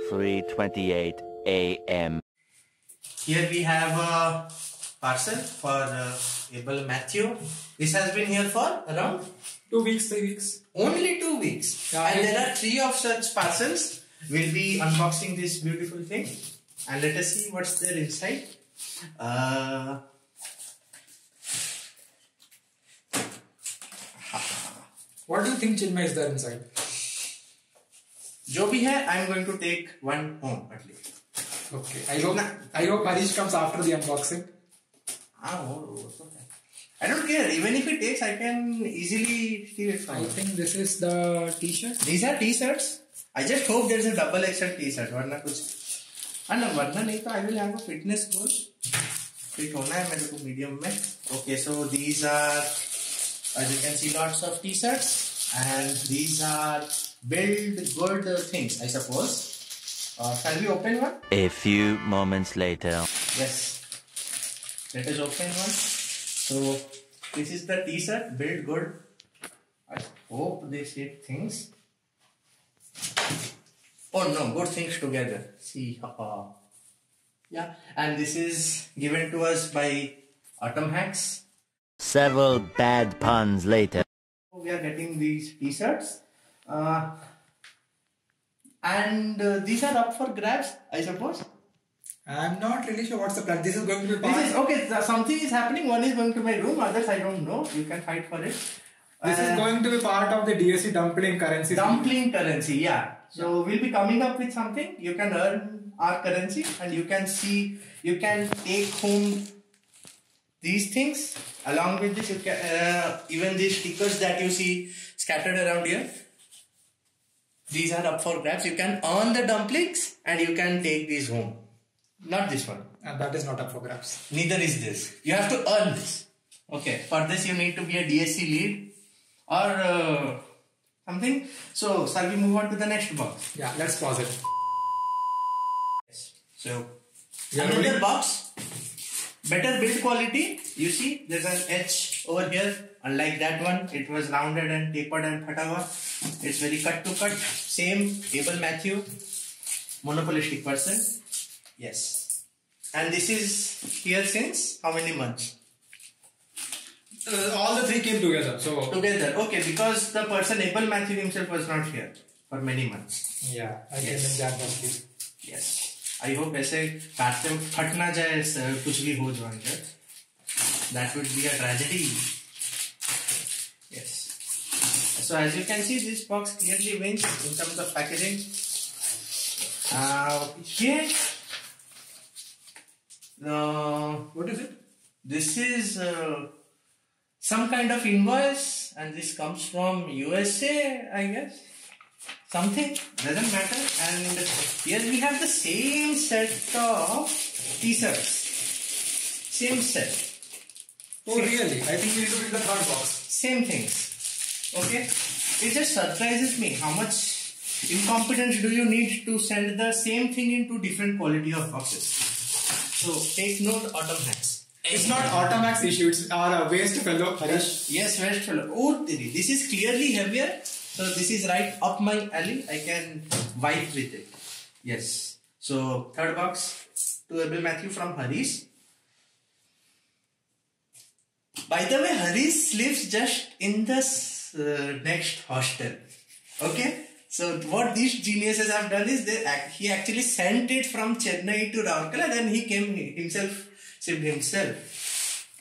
3:28 a.m. Here we have a parcel for Abel Matthew. This has been here for around 2 weeks, 3 weeks. only 2 weeks. Yeah, And there are 3 of such parcels. We'll be unboxing this beautiful thing. And let us see what's there inside. What do you think, Chinmay, is there inside? जो भी है, I'm going to take one home at least. Okay. I hope Harish comes after the unboxing. I don't care. Even if it takes, I can easily steal it from I you. think this is the t-shirt. These are t-shirts. I just hope there's a double XL t-shirt. वरना कुछ वरना नहीं तो I will have a fitness goal. Fit होना है मेरे को medium में. Okay, so these are, as you can see, lots of t-shirts, and these are build good things, I suppose. Shall we open one? A few moments later. Yes. Let us open one. So this is the t-shirt, build good. I hope they say things. Oh no, good things together. See, haha. Yeah, and this is given to us by Atom Hacks. Several bad puns later. We are getting these t-shirts. And these are up for grabs, I suppose. I'm not really sure what's the plan. This is going to be part. This is okay. Something is happening. One is going to my room. Others I don't know. You can fight for it. This is going to be part of the DSC dumpling currency. Dumpling currency, yeah. So we'll be coming up with something. You can earn our currency, and you can see. You can take home these things. Along with this, you can even these stickers that you see scattered around here. These are up for grabs. You can earn the dumplings, and you can take these home. Not this one. And that is not up for grabs. Neither is this. You have to earn this. Okay. For this, you need to be a DSC lead or something. So, shall we move on to the next box? Yeah, let's pause it. Yes. So, Yeah, another really? box. Better build quality. You see, there's an edge over here. Unlike that one, it was rounded and tapered and phatawa. It's very cut to cut. Same Abel Matthew, monopolistic person. Yes. And this is here since how many months? All the 3 came together. So Together. Okay, because the person Abel Matthew himself was not here for many months. yeah, I Yes. can Jan first. Yes. I hope ऐसे काटते में फट ना जाए कुछ भी हो जाए. That would be a tragedy. Yes. So as you can see, this box clearly wins in terms of packaging. Here. What is it? This is some kind of invoice, and this comes from USA, I guess. Something, doesn't matter. And here we have the same set of t-shirts. Same set. Oh, really? I think we need to pick the third box. Same things. Okay? It just surprises me how much incompetence do you need to send the same thing into different quality of boxes. So take note, Atom Hacks. It's not Automax issue, it's our waste fellow, Harish. Yes, West fellow. Oh, this is clearly heavier. So this is right up my alley. I can vibe with it. Yes. So third box to Abel Matthew from Harish. By the way, Harish lives just in the next hostel. Okay. So what these geniuses have done is he actually sent it from Chennai to Rourkela, then he came himself, shipped himself.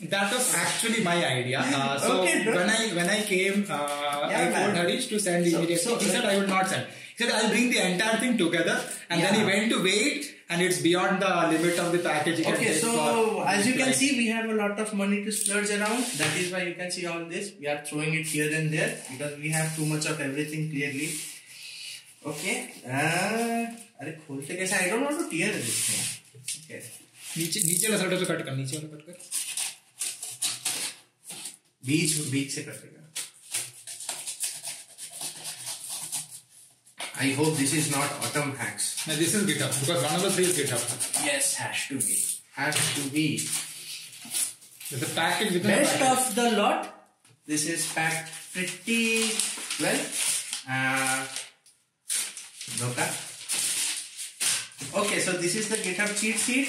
That was actually my idea. So Okay, bro. when I came, I told Harish to send immediately. He said I will not send. He said I'll bring the entire thing together, and then he went to wait, and it's beyond the limit of the package. Okay, so as you can see, we have a lot of money to splurge around. That is why you can see all this. We are throwing it here and there because we have too much of everything clearly. Okay. अरे खोलते कैसे? I don't want to tear this thing. Okay. नीचे वाला side से cut कर, नीचे वाला cut कर. बीच से कटेगा. I hope this is not Atom Hacks. No, this is GitHub because one of the 3 is GitHub. Yes, has to be. Has to be. There's a package with Best of the lot. This is packed pretty well. Doka. Okay, so this is the GitHub cheat sheet.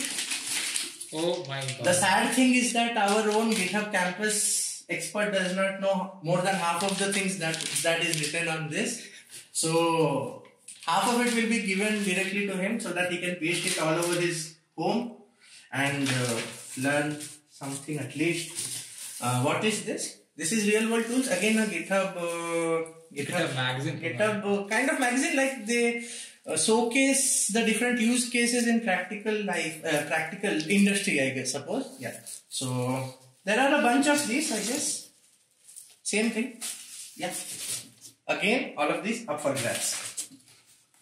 Oh my god. The sad thing is that our own GitHub campus expert does not know more than half of the things that is written on this. So half of it will be given directly to him so that he can paste it all over his home and learn something at least. What is this? This is real world tools. Again, a GitHub magazine. GitHub kind of magazine, like they showcase the different use cases in practical life, practical industry, I guess, suppose. Yeah. So there are a bunch of these, I guess. Same thing. Yeah. Again, all of these up for grabs.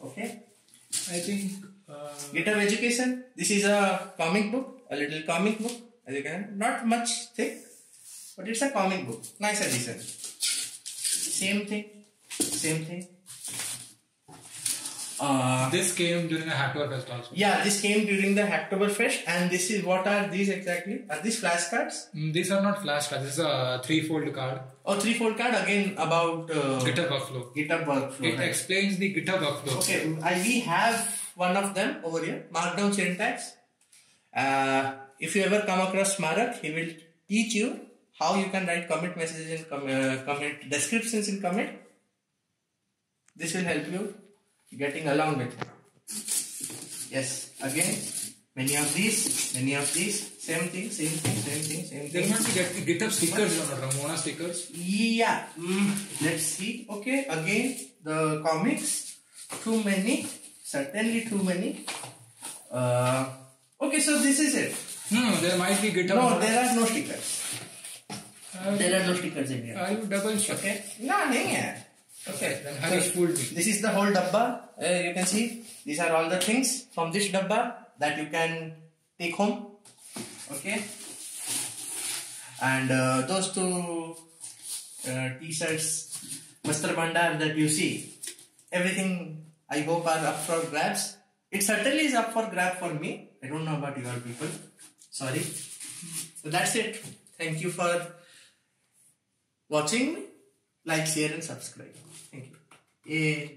Okay. I think GitHub Education. This is a comic book, a little comic book. As you can, not much thick, but it's a comic book. Nice edition. Same thing. Same thing. This came during a Hacktoberfest also. Yeah, this came during the Hacktoberfest, and this is, what are these exactly? Are these flashcards? These are not flashcards. This is a 3-fold card. Oh, 3-fold card, again about GitHub workflow. GitHub workflow. It explains the GitHub workflow. Okay, we have one of them over here. Markdown syntax. If you ever come across Smarak, he will teach you how you can write commit messages in commit descriptions in commit. This will help you getting along with it. Yes, again, many of these, same thing. There must be GitHub stickers or not, Ramona stickers. Yeah, let's see. Okay, again, the comics, too many, certainly too many. Okay, so this is it. There might be GitHub. No, there are no stickers. There are no stickers in here. Are you double check? Okay. No, nahi hai. Okay. Then Harish fooled me. This is the whole dabba. You can see these are all the things from this dabba that you can take home. Okay. And those two t-shirts, Master Bandar, that you see, everything I hope are up for grabs. It certainly is up for grab for me. I don't know about your people. Sorry. So that's it. Thank you for watching me. Like, share and subscribe. Thank you.